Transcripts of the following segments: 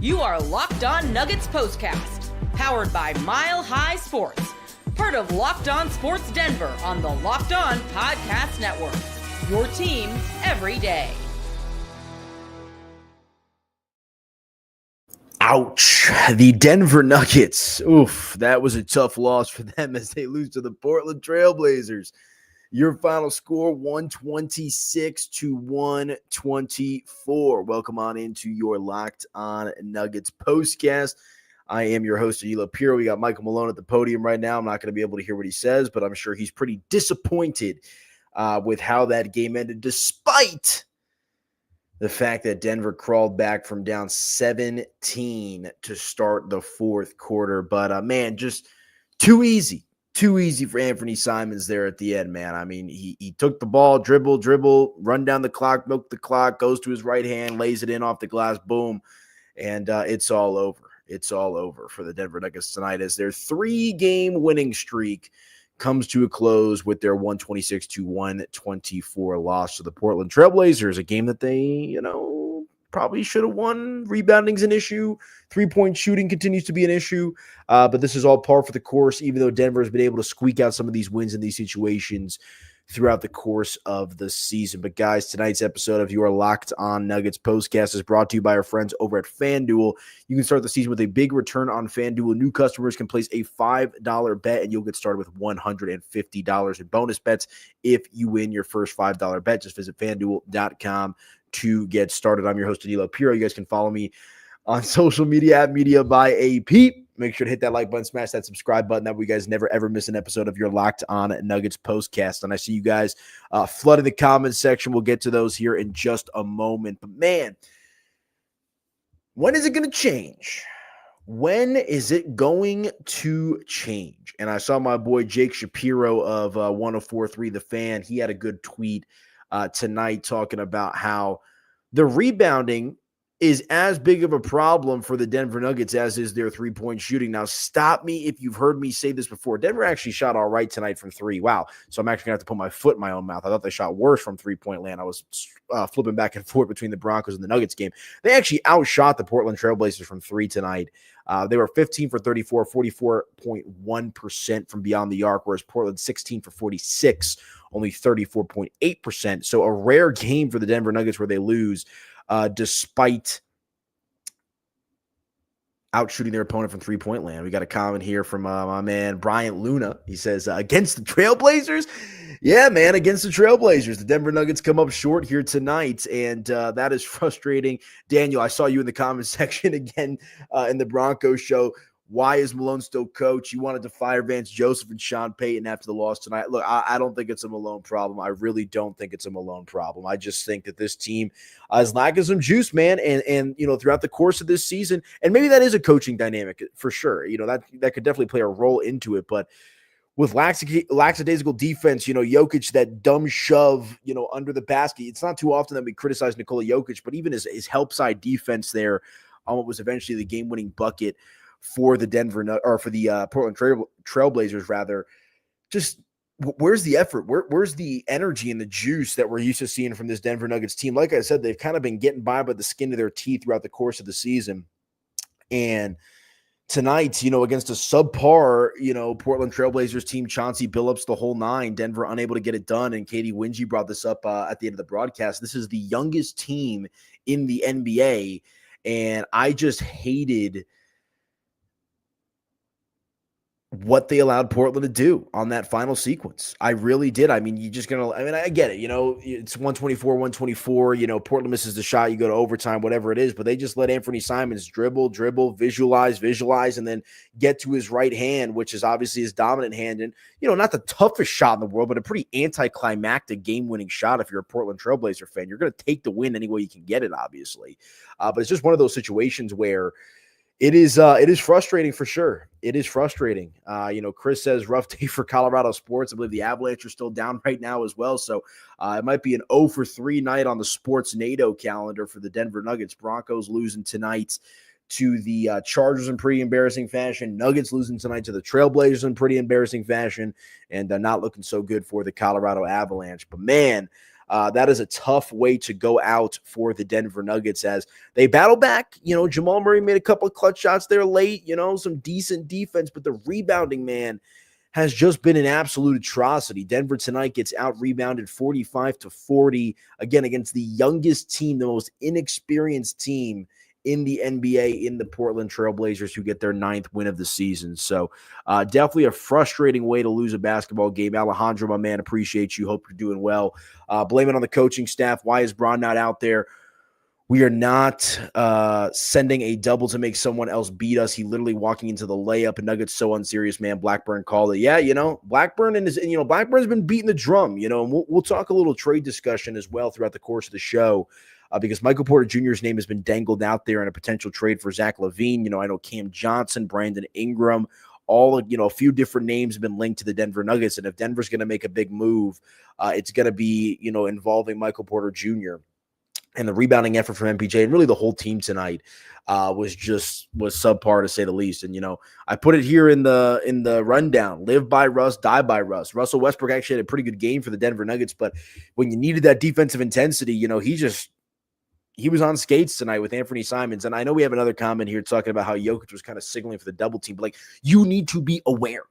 You are Locked On Nuggets POSTCAST, powered by Mile High Sports, part of Locked On Sports Denver on the Locked On Podcast Network. Your team every day. Ouch. The Denver Nuggets. Oof, that was a tough loss for them as they lose to the Portland Trailblazers. Your final score, 126-124. Welcome on into your Locked On Nuggets postcast. I am your host, Aniello Piro. We got Michael Malone at the podium right now. I'm not going to be able to hear what he says, but I'm sure he's pretty disappointed with how that game ended, despite the fact that Denver crawled back from down 17 to start the fourth quarter. But, man, just too easy. Too easy for Anthony Simons there at the end, man. I mean, he took the ball, dribble, run down the clock, milk the clock, goes to his right hand, lays it in off the glass, boom, and it's all over. It's all over for the Denver Nuggets tonight as their 3-game winning streak comes to a close with their 126-124 loss to the Portland Trailblazers, a game that they, probably should have won. Rebounding's an issue. 3-point shooting continues to be an issue. But this is all par for the course, even though Denver has been able to squeak out some of these wins in these situations throughout the course of the season. But guys, tonight's episode of your Locked On Nuggets postcast is brought to you by our friends over at FanDuel. You can start the season with a big return on FanDuel. New customers can place a $5 bet, and you'll get started with $150 in bonus bets if you win your first $5 bet. Just visit FanDuel.com to get started. I'm your host, Aniello Piro. You guys can follow me on social media at Media by AP. Make sure to hit that like button, smash that subscribe button. That way you guys never, ever miss an episode of your Locked On Nuggets postcast. And I see you guys flooding the comments section. We'll get to those here in just a moment. But, man, when is it going to change? When is it going to change? And I saw my boy Jake Shapiro of 104.3 The Fan. He had a good tweet tonight talking about how the rebounding is as big of a problem for the Denver Nuggets as is their 3-point shooting. Now, stop me if you've heard me say this before. Denver actually shot all right tonight from 3. Wow. So I'm actually going to have to put my foot in my own mouth. I thought they shot worse from 3-point land. I was flipping back and forth between the Broncos and the Nuggets game. They actually outshot the Portland Trailblazers from 3 tonight. They were 15 for 34, 44.1% from beyond the arc, whereas Portland 16 for 46, only 34.8%. So a rare game for the Denver Nuggets where they lose, despite outshooting their opponent from 3-point land. We got a comment here from my man Brian Luna. He says, against the Trailblazers? Yeah, man, against the Trailblazers. The Denver Nuggets come up short here tonight, and that is frustrating. Daniel, I saw you in the comment section again in the Broncos show. Why is Malone still coach? You wanted to fire Vance Joseph and Sean Payton after the loss tonight. Look, I don't think it's a Malone problem. I really don't think it's a Malone problem. I just think that this team is lacking some juice, man. And throughout the course of this season, and maybe that is a coaching dynamic for sure. That could definitely play a role into it. But with lackadaisical defense, Jokic, that dumb shove, under the basket. It's not too often that we criticize Nikola Jokic, but even his help side defense there on what was eventually the game-winning bucket for the Portland Trailblazers, rather. Just where's the effort? Where's the energy and the juice that we're used to seeing from this Denver Nuggets team? Like I said, they've kind of been getting by the skin of their teeth throughout the course of the season. And tonight, against a subpar, Portland Trailblazers team, Chauncey Billups, the whole 9, Denver unable to get it done. And Katie Wingy brought this up at the end of the broadcast. This is the youngest team in the NBA. And I just hated what they allowed Portland to do on that final sequence. I really did. I mean, I get it. It's 124. Portland misses the shot. You go to overtime, whatever it is. But they just let Anthony Simons dribble, visualize, and then get to his right hand, which is obviously his dominant hand. And, not the toughest shot in the world, but a pretty anticlimactic game-winning shot if you're a Portland Trailblazer fan. You're going to take the win any way you can get it, obviously. But it's just one of those situations where it is frustrating for sure. It is frustrating. Chris says rough day for Colorado sports. I believe the Avalanche are still down right now as well. So it might be an 0 for 3 night on the Sports NATO calendar for the Denver Nuggets. Broncos losing tonight to the Chargers in pretty embarrassing fashion. Nuggets losing tonight to the Trailblazers in pretty embarrassing fashion, and not looking so good for the Colorado Avalanche. But man, That is a tough way to go out for the Denver Nuggets as they battle back. Jamal Murray made a couple of clutch shots there late, some decent defense, but the rebounding, man, has just been an absolute atrocity. Denver tonight gets out-rebounded 45-40, again, against the youngest team, the most inexperienced team in the NBA, in the Portland Trail Blazers, who get their 9th win of the season. So definitely a frustrating way to lose a basketball game. Alejandro, my man, appreciate you. Hope you're doing well. Blame it on the coaching staff. Why is Braun not out there? We are not sending a double to make someone else beat us. He literally walking into the layup. Nuggets so unserious, man. Blackburn called it. Yeah, Blackburn's been beating the drum, and we'll talk a little trade discussion as well throughout the course of the show because Michael Porter Jr.'s name has been dangled out there in a potential trade for Zach LaVine. I know Cam Johnson, Brandon Ingram, a few different names have been linked to the Denver Nuggets. And if Denver's going to make a big move, it's going to be, involving Michael Porter Jr., and the rebounding effort from MPJ and really the whole team tonight was subpar to say the least. And I put it here in the rundown: live by Russ, die by Russ. Russell Westbrook actually had a pretty good game for the Denver Nuggets, but when you needed that defensive intensity, he was on skates tonight with Anthony Simons. And I know we have another comment here talking about how Jokic was kind of signaling for the double team, but you need to be aware.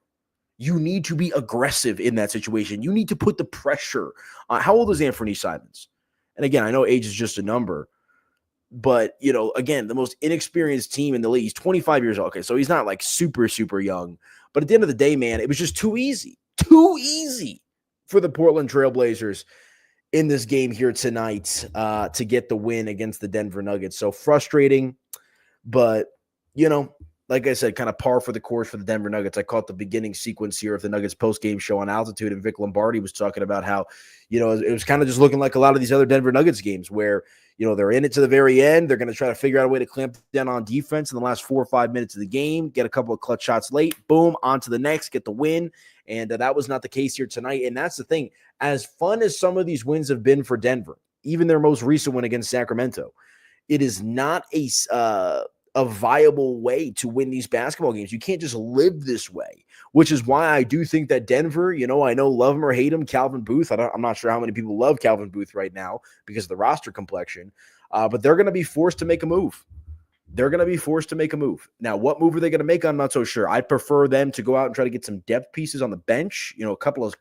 You need to be aggressive in that situation. You need to put the pressure on. How old is Anthony Simons? And again, I know age is just a number, but, again, the most inexperienced team in the league. He's 25 years old. Okay, so he's not super, super young. But at the end of the day, man, it was just too easy for the Portland Trail Blazers in this game here tonight to get the win against the Denver Nuggets. So frustrating, but, like I said, kind of par for the course for the Denver Nuggets. I caught the beginning sequence here of the Nuggets post-game show on Altitude, and Vic Lombardi was talking about how, it was kind of just looking like a lot of these other Denver Nuggets games where, they're in it to the very end. They're going to try to figure out a way to clamp down on defense in the last 4 or 5 minutes of the game, get a couple of clutch shots late, boom, on to the next, get the win. And that was not the case here tonight. And that's the thing. As fun as some of these wins have been for Denver, even their most recent win against Sacramento, it is not a viable way to win these basketball games. You can't just live this way, which is why I do think that Denver, I know love him or hate him, Calvin Booth. I'm not sure how many people love Calvin Booth right now because of the roster complexion, but they're going to be forced to make a move. Now, what move are they going to make? I'm not so sure. I'd prefer them to go out and try to get some depth pieces on the bench. A couple of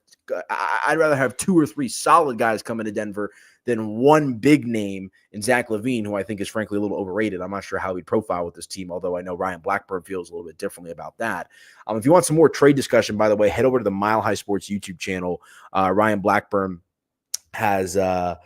I'd rather have 2 or 3 solid guys come into Denver than one big name in Zach LaVine, who I think is frankly a little overrated. I'm not sure how he'd profile with this team, although I know Ryan Blackburn feels a little bit differently about that. If you want some more trade discussion, by the way, head over to the Mile High Sports YouTube channel. Ryan Blackburn has had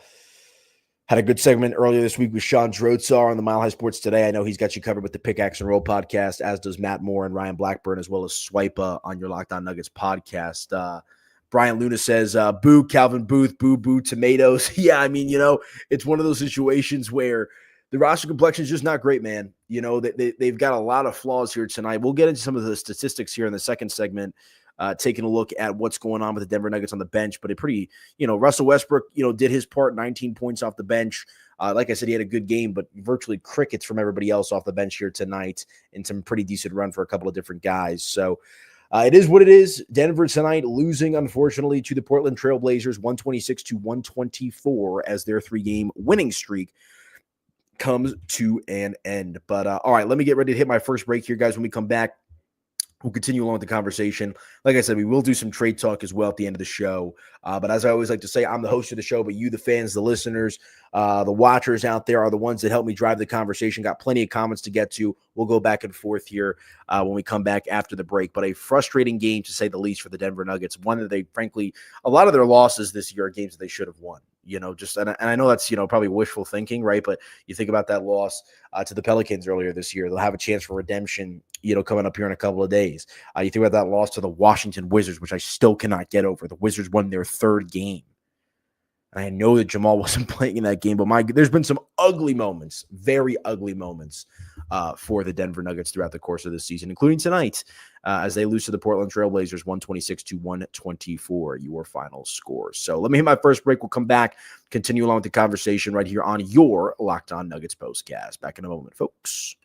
a good segment earlier this week with Sean Drotzar on the Mile High Sports Today. I know he's got you covered with the Pickaxe and Roll podcast, as does Matt Moore and Ryan Blackburn, as well as Swipa on your Locked On Nuggets podcast. Brian Luna says, boo, Calvin Booth, boo, tomatoes. Yeah, I mean, it's one of those situations where the roster complexion is just not great, man. They've got a lot of flaws here tonight. We'll get into some of the statistics here in the second segment, taking a look at what's going on with the Denver Nuggets on the bench. But Russell Westbrook, did his part, 19 points off the bench. Like I said, he had a good game, but virtually crickets from everybody else off the bench here tonight, and some pretty decent run for a couple of different guys. So, it is what it is. Denver tonight losing, unfortunately, to the Portland Trail Blazers, 126-124, as their 3-game winning streak comes to an end. But all right, let me get ready to hit my first break here, guys. When we come back, we'll continue along with the conversation. Like I said, we will do some trade talk as well at the end of the show. But as I always like to say, I'm the host of the show, but you, the fans, the listeners, the watchers out there are the ones that help me drive the conversation. Got plenty of comments to get to. We'll go back and forth here when we come back after the break. But a frustrating game, to say the least, for the Denver Nuggets. One that they, frankly, a lot of their losses this year are games that they should have won. And I know that's, probably wishful thinking, right? But you think about that loss to the Pelicans earlier this year. They'll have a chance for redemption, coming up here in a couple of days. You think about that loss to the Washington Wizards, which I still cannot get over. The Wizards won their 3rd game. And I know that Jamal wasn't playing in that game, but there's been some ugly moments, very ugly moments for the Denver Nuggets throughout the course of this season, including tonight as they lose to the Portland Trail Blazers 126-124, your final score. So let me hit my first break. We'll come back, continue along with the conversation right here on your Locked On Nuggets postcast. Back in a moment, folks.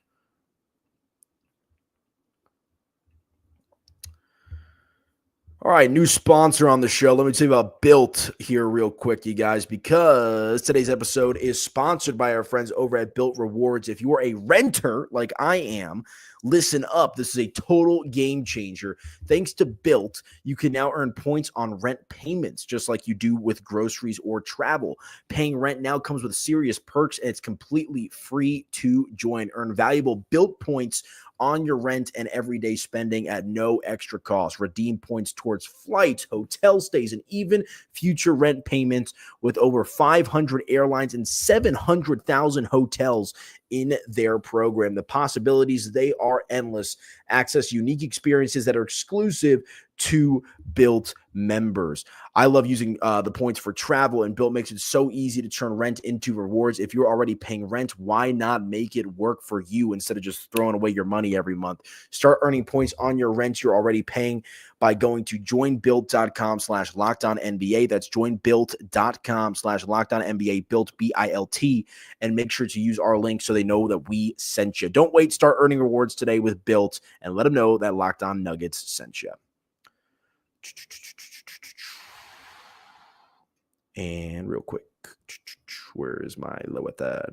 All right, new sponsor on the show. Let me tell you about Built here real quick, you guys, because today's episode is sponsored by our friends over at Built Rewards. If you are a renter like I am, listen up. This is a total game changer. Thanks to Built, you can now earn points on rent payments, just like you do with groceries or travel. Paying rent now comes with serious perks, and it's completely free to join. Earn valuable Built points on your rent and everyday spending at no extra cost. Redeem points towards flights, hotel stays, and even future rent payments with over 500 airlines and 700,000 hotels in their program. The possibilities, they are endless. Access unique experiences that are exclusive to Built members. I love using the points for travel, and Built makes it so easy to turn rent into rewards. If you're already paying rent, why not make it work for you instead of just throwing away your money every month? Start earning points on your rent you're already paying by going to joinbuilt.com/LockedOnNBA. That's joinbuilt.com/LockedOnNBA, Built, B-I-L-T, and make sure to use our link so they know that we sent you. Don't wait. Start earning rewards today with Built and let them know that Locked On Nuggets sent you. And real quick, where is my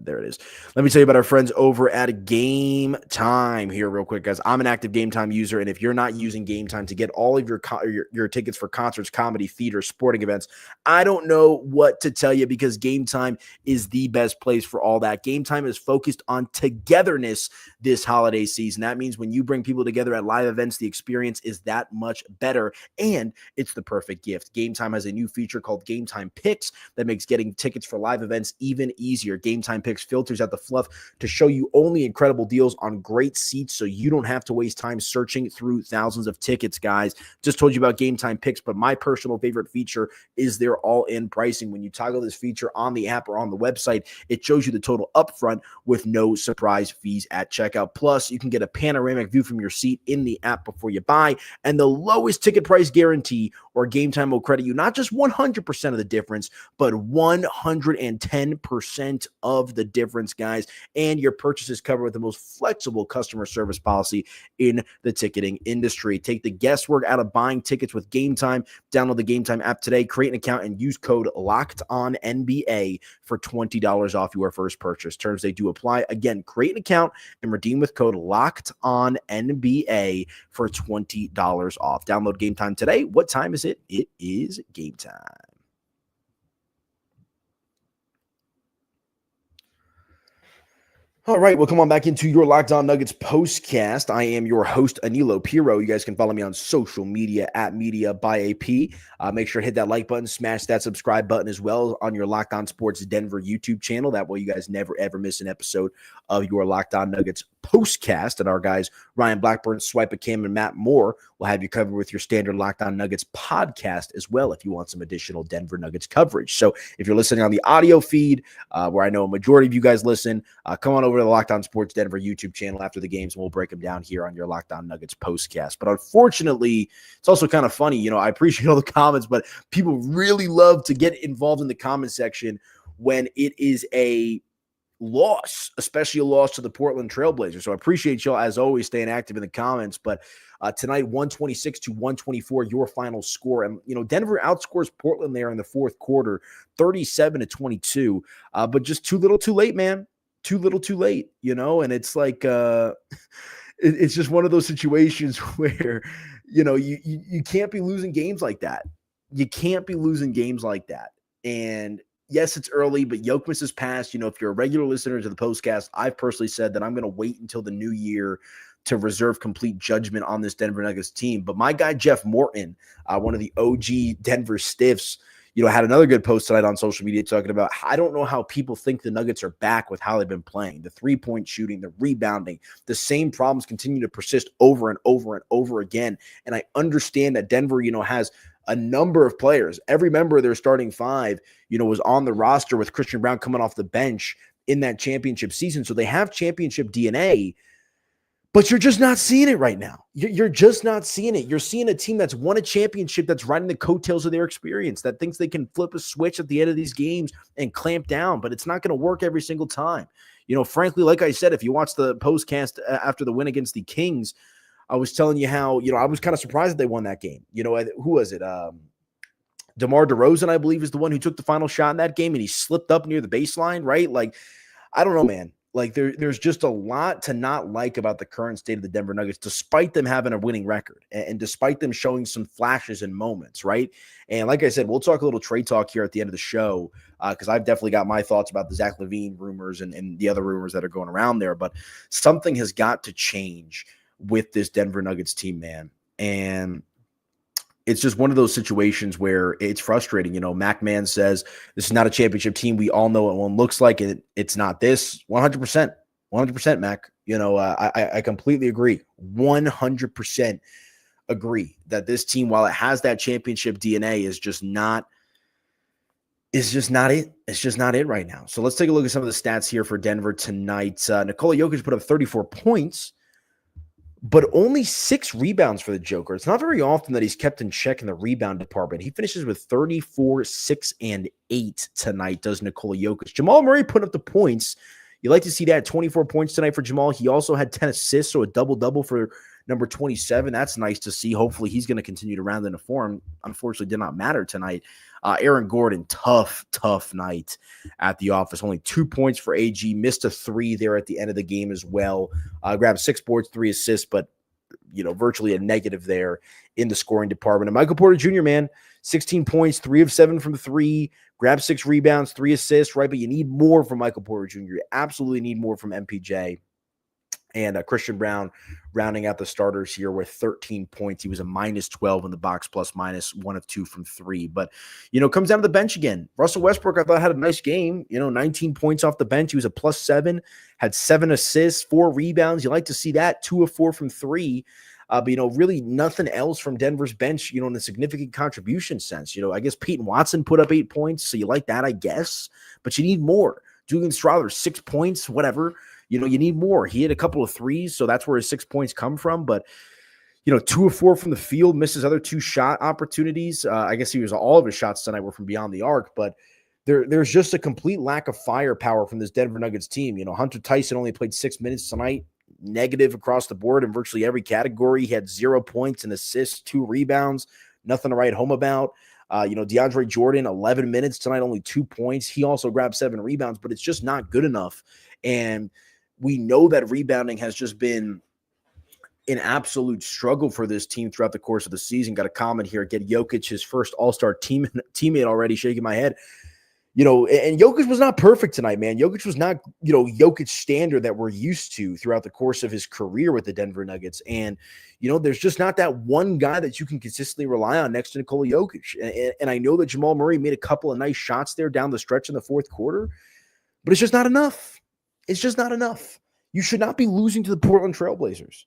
there it is. Let me tell you about our friends over at Game Time here real quick, guys. I'm an active Game Time user, and if you're not using Game Time to get all of your tickets for concerts, comedy, theater, sporting events, I don't know what to tell you, because Game Time is the best place for all that. Game Time is focused on togetherness this holiday season. That means when you bring people together at live events, the experience is that much better, and it's the perfect gift. Game Time has a new feature called Game Time Picks that makes getting tickets for live events even easier. Game Time Picks filters out the fluff to show you only incredible deals on great seats, so you don't have to waste time searching through thousands of tickets, guys. Just told you about Game Time Picks, but my personal favorite feature is their all-in pricing. When you toggle this feature on the app or on the website, it shows you the total upfront with no surprise fees at checkout. Plus, you can get a panoramic view from your seat in the app before you buy, and the lowest ticket price guarantee, or Game Time, will credit you not just 100% of the difference, but 110% of the difference, guys. And your purchase is covered with the most flexible customer service policy in the ticketing industry. Take the guesswork out of buying tickets with Game Time. Download the Game Time app today, create an account, and use code LOCKEDONNBA for $20 off your first purchase. Terms, they do apply. Again, create an account and redeem with code LOCKEDONNBA for $20 off. Download Game Time today. What time is it? It is game time. All right, well, come on back into your Locked On Nuggets postcast. I am your host, Aniello Piro. You guys can follow me on social media at Media by AP. Make sure to hit that like button, smash that subscribe button as well on your Locked On Sports Denver YouTube channel. That way you guys never, ever miss an episode of your Locked On Nuggets postcast. And our guys, Ryan Blackburn, Swipe Cam, and Matt Moore will have you covered with your standard Locked On Nuggets podcast as well if you want some additional Denver Nuggets coverage. So if you're listening on the audio feed, where I know a majority of you guys listen, come on over to the Locked On Sports Denver YouTube channel after the games, and we'll break them down here on your Locked On Nuggets postcast. But unfortunately, it's also kind of funny. I appreciate all the comments, but people really love to get involved in the comment section when it is a loss, especially a loss to the Portland Trailblazers. So I appreciate y'all, as always, staying active in the comments. But tonight, 126-124, your final score. And, Denver outscores Portland there in the fourth quarter, 37-22. But just too little too late, man. Too little too late, and it's like it's just one of those situations where, you can't be losing games like that. You can't be losing games like that. And yes, it's early, but Yokmas has passed. If you're a regular listener to the postcast, I've personally said that I'm going to wait until the new year to reserve complete judgment on this Denver Nuggets team. But my guy, Jeff Morton, one of the OG Denver Stiffs, had another good post tonight on social media talking about, I don't know how people think the Nuggets are back with how they've been playing. The three-point shooting, the rebounding, the same problems continue to persist over and over and over again. And I understand that Denver, has a number of players. Every member of their starting five, was on the roster with Christian Brown coming off the bench in that championship season. So they have championship DNA, but you're just not seeing it right now. You're just not seeing it. You're seeing a team that's won a championship, that's riding the coattails of their experience, that thinks they can flip a switch at the end of these games and clamp down, but it's not going to work every single time. Frankly, like I said, if you watch the postcast after the win against the Kings, I was telling you how, I was kind of surprised that they won that game. Who was it? DeMar DeRozan, I believe, is the one who took the final shot in that game, and he slipped up near the baseline, right? Like, I don't know, man. Like, there's just a lot to not like about the current state of the Denver Nuggets, despite them having a winning record and despite them showing some flashes and moments, right? And like I said, we'll talk a little trade talk here at the end of the show, because I've definitely got my thoughts about the Zach LaVine rumors and the other rumors that are going around there. But something has got to change with this Denver Nuggets team, man. And it's just one of those situations where it's frustrating. Mac Man says this is not a championship team. We all know what one looks like. It's not this. 100%. 100%, Mac. I completely agree. 100% agree that this team, while it has that championship DNA, is just not it. It's just not it right now. So let's take a look at some of the stats here for Denver tonight. Nikola Jokic put up 34 points, but only 6 rebounds for the Joker. It's not very often that he's kept in check in the rebound department. He finishes with 34, 6, and 8 tonight, does Nikola Jokic. Jamal Murray put up the points. You like to see that. 24 points tonight for Jamal. He also had 10 assists, so a double-double for number 27. That's nice to see. Hopefully he's going to continue to round into form. Unfortunately, did not matter tonight. Aaron Gordon, tough night at the office. Only 2 points for AG. Missed a 3 there at the end of the game as well. Grabbed 6 boards, 3 assists, but virtually a negative there in the scoring department. And Michael Porter Jr., man, 16 points, 3 of 7 from 3, grabbed 6 rebounds, 3 assists, right? But you need more from Michael Porter Jr. You absolutely need more from MPJ. And Christian Brown rounding out the starters here with 13 points. He was a -12 in the box, plus minus 1 of 2 from 3. But, comes down to the bench again. Russell Westbrook, I thought, had a nice game. 19 points off the bench. He was a +7, had 7 assists, 4 rebounds. You like to see that, 2 of 4 from 3. But, really nothing else from Denver's bench, in a significant contribution sense. I guess Peyton Watson put up 8 points, so you like that, I guess. But you need more. Julian Strawther, 6 points, whatever. You need more. He had a couple of 3s, so that's where his 6 points come from. But, 2 of 4 from the field, missed his other 2 shot opportunities. I guess all of his shots tonight were from beyond the arc. But there's just a complete lack of firepower from this Denver Nuggets team. Hunter Tyson only played 6 minutes tonight, negative across the board in virtually every category. He had 0 points, an assist, 2 rebounds, nothing to write home about. DeAndre Jordan, 11 minutes tonight, only 2 points. He also grabbed 7 rebounds, but it's just not good enough. And we know that rebounding has just been an absolute struggle for this team throughout the course of the season. Got a comment here. Get Jokic his first all-star teammate already, shaking my head. And Jokic was not perfect tonight, man. Jokic was not, Jokic standard that we're used to throughout the course of his career with the Denver Nuggets. And, there's just not that one guy that you can consistently rely on next to Nikola Jokic. And I know that Jamal Murray made a couple of nice shots there down the stretch in the fourth quarter, but it's just not enough. It's just not enough. You should not be losing to the Portland Trailblazers.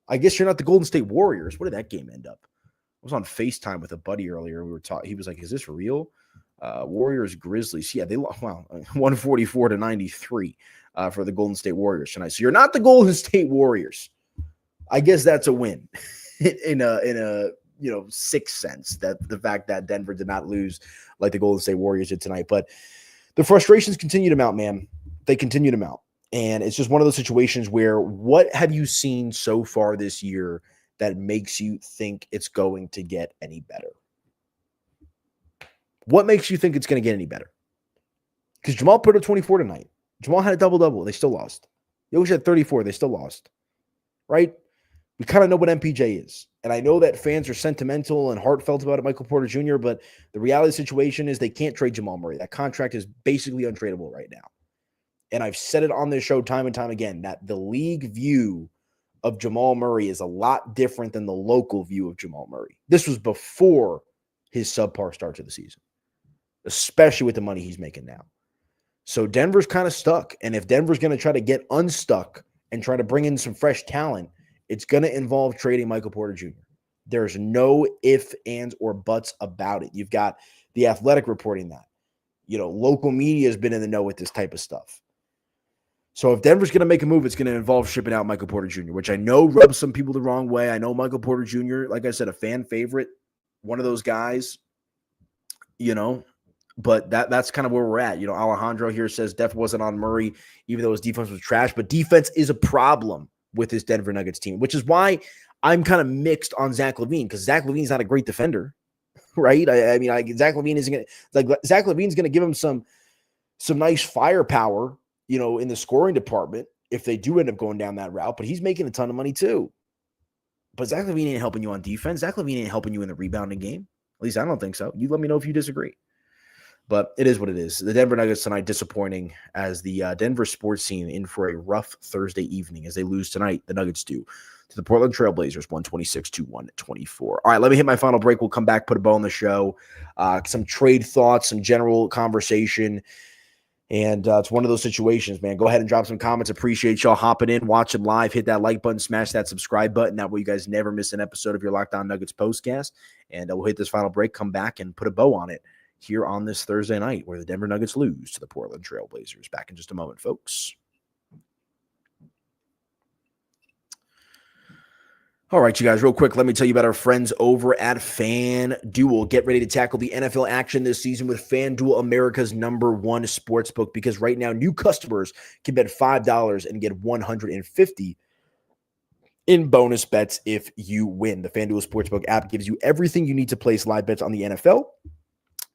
I guess you're not the Golden State Warriors. What did that game end up? I was on FaceTime with a buddy earlier. We were talking. He was like, "Is this real?" Warriors Grizzlies. Yeah, they lost 144-93 for the Golden State Warriors tonight. So you're not the Golden State Warriors. I guess that's a win in a sixth sense, that the fact that Denver did not lose like the Golden State Warriors did tonight. But the frustrations continue to mount, man. They continue to mount. And it's just one of those situations where, what have you seen so far this year that makes you think it's going to get any better? What makes you think it's going to get any better? Because Jamal put up 24 tonight. Jamal had a double-double. They still lost. Jokic had 34. They still lost. Right? We kind of know what MPJ is. And I know that fans are sentimental and heartfelt about it, Michael Porter Jr., but the reality of the situation is they can't trade Jamal Murray. That contract is basically untradeable right now. And I've said it on this show time and time again, that the league view of Jamal Murray is a lot different than the local view of Jamal Murray. This was before his subpar start to the season, especially with the money he's making now. So Denver's kind of stuck. And if Denver's going to try to get unstuck and try to bring in some fresh talent, it's going to involve trading Michael Porter Jr. There's no ifs, ands, or buts about it. You've got The Athletic reporting that. Local media has been in the know with this type of stuff. So if Denver's going to make a move, it's going to involve shipping out Michael Porter Jr., which I know rubs some people the wrong way. I know Michael Porter Jr., like I said, a fan favorite, one of those guys, but that's kind of where we're at. Alejandro here says Def wasn't on Murray, even though his defense was trash, but defense is a problem with this Denver Nuggets team, which is why I'm kind of mixed on Zach LaVine because Zach LaVine's not a great defender, right? Zach LaVine isn't going to Zach LaVine's going to give him some nice firepower, in the scoring department if they do end up going down that route. But he's making a ton of money too. But Zach LaVine ain't helping you on defense. Zach LaVine ain't helping you in the rebounding game. At least I don't think so. You let me know if you disagree. But it is what it is. The Denver Nuggets tonight disappointing as the Denver sports scene in for a rough Thursday evening as they lose tonight. The Nuggets do to the Portland Trailblazers, 126-124. All right, let me hit my final break. We'll come back, put a bow on the show. Some trade thoughts, some general conversation. And it's one of those situations, man. Go ahead and drop some comments. Appreciate y'all hopping in, watching live. Hit that like button, smash that subscribe button. That way you guys never miss an episode of your Locked On Nuggets postcast. And we'll hit this final break, come back, and put a bow on it here on this Thursday night where the Denver Nuggets lose to the Portland Trailblazers. Back in just a moment, folks. All right, you guys, real quick, let me tell you about our friends over at FanDuel. Get ready to tackle the NFL action this season with FanDuel, America's #1 sportsbook, because right now new customers can bet $5 and get $150 in bonus bets if you win. The FanDuel Sportsbook app gives you everything you need to place live bets on the NFL,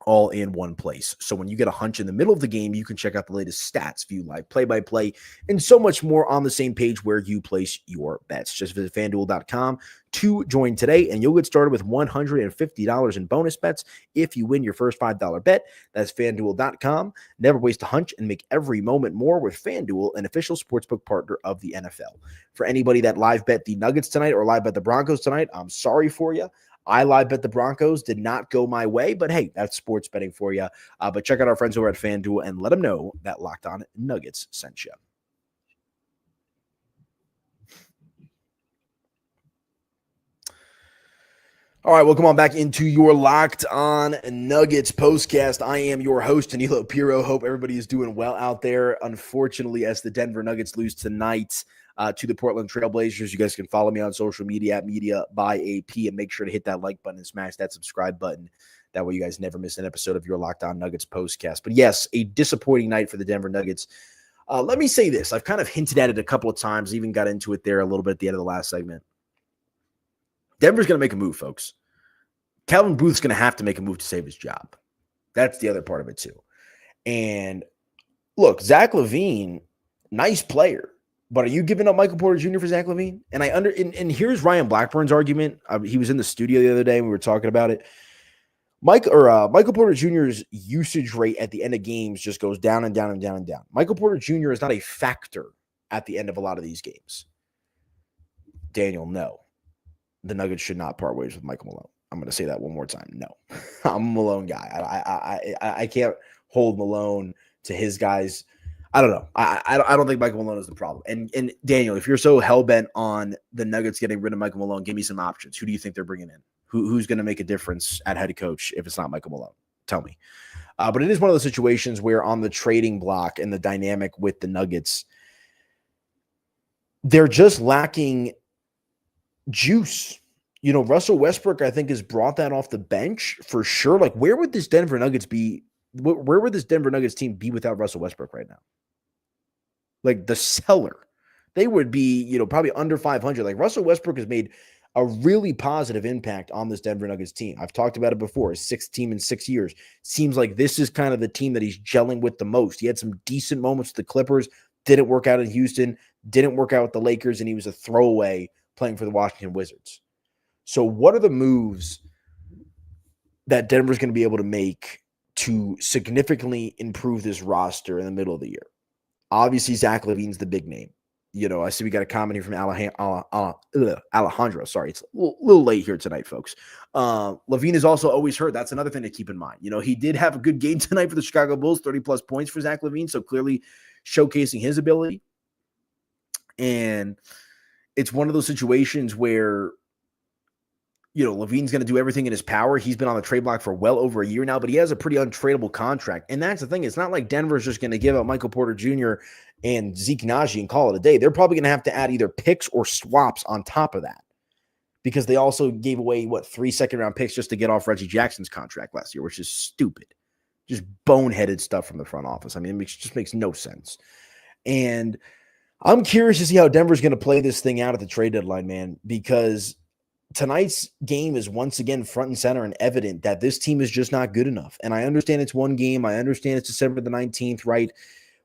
all in one place. So when you get a hunch in the middle of the game, you can check out the latest stats, view live play-by-play, and so much more on the same page where you place your bets. Just visit FanDuel.com to join today, and you'll get started with $150 in bonus bets if you win your first $5 bet. That's FanDuel.com. Never waste a hunch and make every moment more with FanDuel, an official sportsbook partner of the NFL. For anybody that live bet the Nuggets tonight or live bet the Broncos tonight, I'm sorry for you. I live bet the Broncos, did not go my way, but hey, that's sports betting for you. But check out our friends over at FanDuel and let them know that Locked On Nuggets sent you. All right, welcome on back into your Locked On Nuggets postcast. I am your host, Aniello Piro. Hope everybody is doing well out there. Unfortunately, as the Denver Nuggets lose tonight to the Portland Trailblazers, you guys can follow me on social media at Media by AP and make sure to hit that like button and smash that subscribe button. That way you guys never miss an episode of your Locked On Nuggets postcast. But yes, a disappointing night for the Denver Nuggets. Let me say this. I've kind of hinted at it a couple of times, even got into it there a little bit at the end of the last segment. Denver's going to make a move, folks. Calvin Booth's going to have to make a move to save his job. That's the other part of it, too. And look, Zach LaVine, nice player. But are you giving up Michael Porter Jr. for Zach LaVine? And here's Ryan Blackburn's argument. He was in the studio the other day and we were talking about it. Michael Porter Jr.'s usage rate at the end of games just goes down and down and down and down. Michael Porter Jr. is not a factor at the end of a lot of these games. Daniel, no. The Nuggets should not part ways with Michael Malone. I'm going to say that one more time. No. I'm a Malone guy. I can't hold Malone to his guys. I don't know. I don't think Michael Malone is the problem. And Daniel, if you're so hell-bent on the Nuggets getting rid of Michael Malone, give me some options. Who do you think they're bringing in? Who's going to make a difference at head coach if it's not Michael Malone? Tell me. But it is one of those situations where on the trading block and the dynamic with the Nuggets, they're just lacking juice. Russell Westbrook, I think, has brought that off the bench for sure. Like, where would this Denver Nuggets be? Where would this Denver Nuggets team be without Russell Westbrook right now? Like the cellar, they would be, probably under 500. Like Russell Westbrook has made a really positive impact on this Denver Nuggets team. I've talked about it before. His sixth team in 6 years. Seems like this is kind of the team that he's gelling with the most. He had some decent moments with the Clippers. Didn't work out in Houston. Didn't work out with the Lakers. And he was a throwaway playing for the Washington Wizards. So what are the moves that Denver's going to be able to make to significantly improve this roster in the middle of the year? Obviously, Zach LaVine's the big name. I see we got a comment here from Alejandro. Sorry, it's a little late here tonight, folks. LaVine is also always hurt. That's another thing to keep in mind. He did have a good game tonight for the Chicago Bulls, 30-plus points for Zach LaVine, so clearly showcasing his ability. And it's one of those situations where LaVine's going to do everything in his power. He's been on the trade block for well over a year now, but he has a pretty untradeable contract. And that's the thing. It's not like Denver's just going to give up Michael Porter Jr. and Zeke Naji and call it a day. They're probably going to have to add either picks or swaps on top of that because they also gave away, 3 second-round picks just to get off Reggie Jackson's contract last year, which is stupid. Just boneheaded stuff from the front office. I mean, it just makes no sense. And I'm curious to see how Denver's going to play this thing out at the trade deadline, man, because tonight's game is once again front and center and evident that this team is just not good enough. And I understand it's one game. I understand it's December the 19th, right?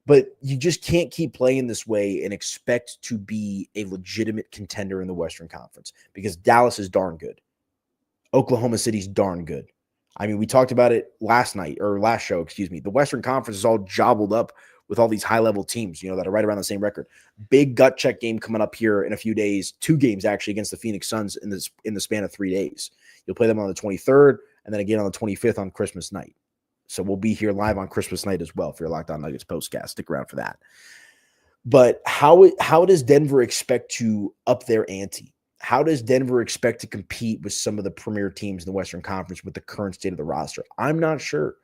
But you just can't keep playing this way and expect to be a legitimate contender in the Western Conference, because Dallas is darn good. Oklahoma City's darn good. I mean, we talked about it last show. The Western Conference is all jobbled up with all these high-level teams, that are right around the same record. Big gut check game coming up here in a few days. 2 games, actually, against the Phoenix Suns in the span of 3 days. You'll play them on the 23rd and then again on the 25th on Christmas night. So we'll be here live on Christmas night as well for your Locked On Nuggets postcast. Stick around for that. But how does Denver expect to up their ante? How does Denver expect to compete with some of the premier teams in the Western Conference with the current state of the roster? I'm not sure.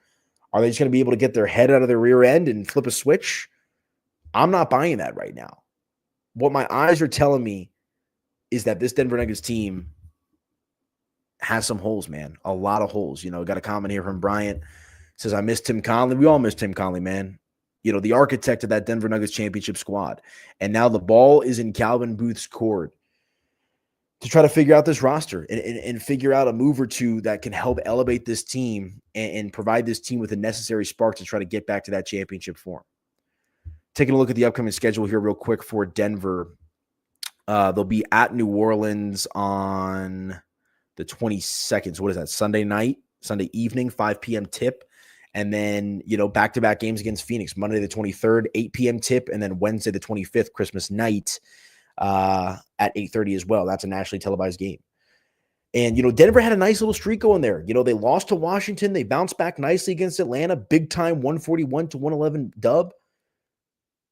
Are they just going to be able to get their head out of their rear end and flip a switch? I'm not buying that right now. What my eyes are telling me is that this Denver Nuggets team has some holes, man. A lot of holes. Got a comment here from Bryant. Says, I miss Tim Conley. We all miss Tim Conley, man. The architect of that Denver Nuggets championship squad. And now the ball is in Calvin Booth's court to try to figure out this roster and figure out a move or two that can help elevate this team and provide this team with the necessary spark to try to get back to that championship form. Taking a look at the upcoming schedule here real quick for Denver. They'll be at New Orleans on the 22nd. So what is that? Sunday evening, 5 p.m. tip. And then, back-to-back games against Phoenix, Monday the 23rd, 8 p.m. tip, and then Wednesday the 25th, Christmas night, at 8:30 as well. That's a nationally televised game. And, Denver had a nice little streak going there. They lost to Washington. They bounced back nicely against Atlanta. Big time 141-111 dub.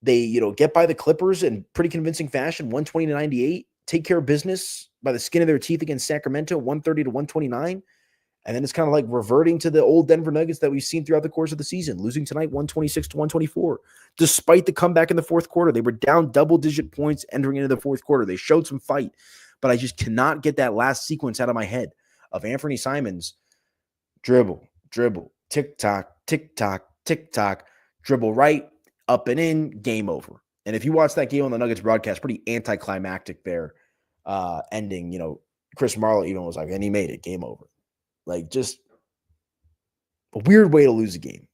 They, get by the Clippers in pretty convincing fashion, 120-98. Take care of business by the skin of their teeth against Sacramento, 130-129. And then it's kind of like reverting to the old Denver Nuggets that we've seen throughout the course of the season, losing tonight 126-124. Despite the comeback in the fourth quarter, they were down double-digit points entering into the fourth quarter. They showed some fight, but I just cannot get that last sequence out of my head of Anthony Simons dribble, tick-tock, tick-tock, tick-tock, dribble right, up and in, game over. And if you watch that game on the Nuggets broadcast, pretty anticlimactic there, ending. Chris Marlowe even was like, and he made it, game over. Like, just a weird way to lose a game.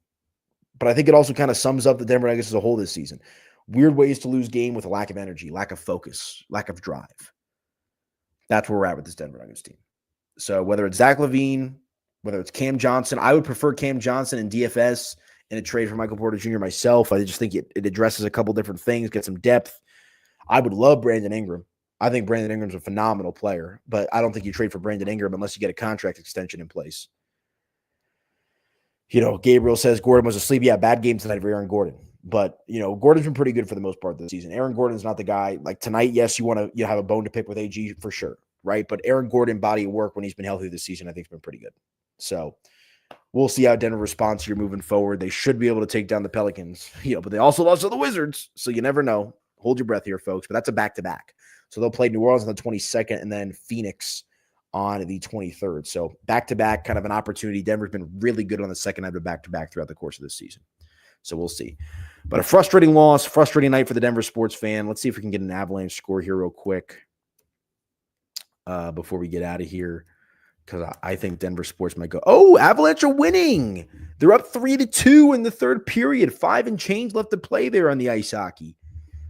But I think it also kind of sums up the Denver Nuggets as a whole this season. Weird ways to lose game with a lack of energy, lack of focus, lack of drive. That's where we're at with this Denver Nuggets team. So whether it's Zach LaVine, whether it's Cam Johnson, I would prefer Cam Johnson and DFS in a trade for Michael Porter Jr. myself. I just think it addresses a couple different things, get some depth. I would love Brandon Ingram. I think Brandon Ingram's a phenomenal player, but I don't think you trade for Brandon Ingram unless you get a contract extension in place. Gabriel says Gordon was asleep. Yeah, bad game tonight for Aaron Gordon. But, Gordon's been pretty good for the most part of the season. Aaron Gordon's not the guy. Like tonight, yes, you want to have a bone to pick with AG for sure, right? But Aaron Gordon body of work when he's been healthy this season, I think has been pretty good. So we'll see how Denver responds here moving forward. They should be able to take down the Pelicans, but they also lost to the Wizards. So you never know. Hold your breath here, folks. But that's a back-to-back. So they'll play New Orleans on the 22nd and then Phoenix on the 23rd. So back-to-back, kind of an opportunity. Denver's been really good on the second night of back-to-back throughout the course of this season. So we'll see. But a frustrating loss, frustrating night for the Denver sports fan. Let's see if we can get an Avalanche score here real quick before we get out of here, because I think Denver sports might go, oh, Avalanche are winning. They're up 3-2 in the third period. 5 and change left to play there on the ice hockey.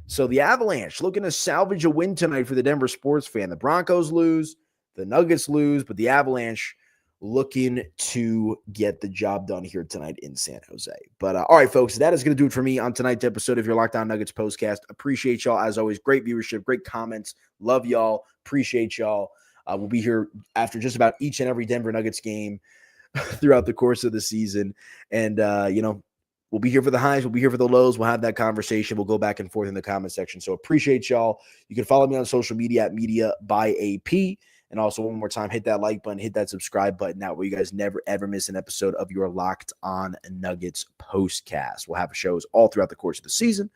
So the Avalanche looking to salvage a win tonight for the Denver sports fan. The Broncos lose, the Nuggets lose, but the Avalanche looking to get the job done here tonight in San Jose. But all right, folks, that is going to do it for me on tonight's episode of your Locked On Nuggets postcast. Appreciate y'all as always. Great viewership, great comments. Love y'all. Appreciate y'all. We'll be here after just about each and every Denver Nuggets game throughout the course of the season. And, we'll be here for the highs. We'll be here for the lows. We'll have that conversation. We'll go back and forth in the comment section. So appreciate y'all. You can follow me on social media at Media by AP. And also, one more time, hit that like button, hit that subscribe button. That way you guys never, ever miss an episode of your Locked On Nuggets postcast. We'll have shows all throughout the course of the season.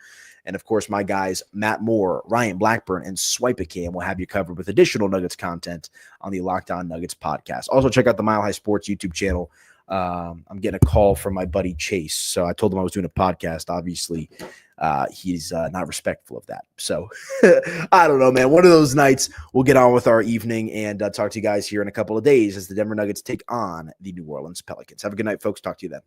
And, of course, my guys, Matt Moore, Ryan Blackburn, and Swipacam will have you covered with additional Nuggets content on the Locked On Nuggets podcast. Also, check out the Mile High Sports YouTube channel. I'm getting a call from my buddy Chase. So I told him I was doing a podcast, obviously. he's not respectful of that. So I don't know, man. One of those nights we'll get on with our evening and talk to you guys here in a couple of days as the Denver Nuggets take on the New Orleans Pelicans. Have a good night, folks. Talk to you then.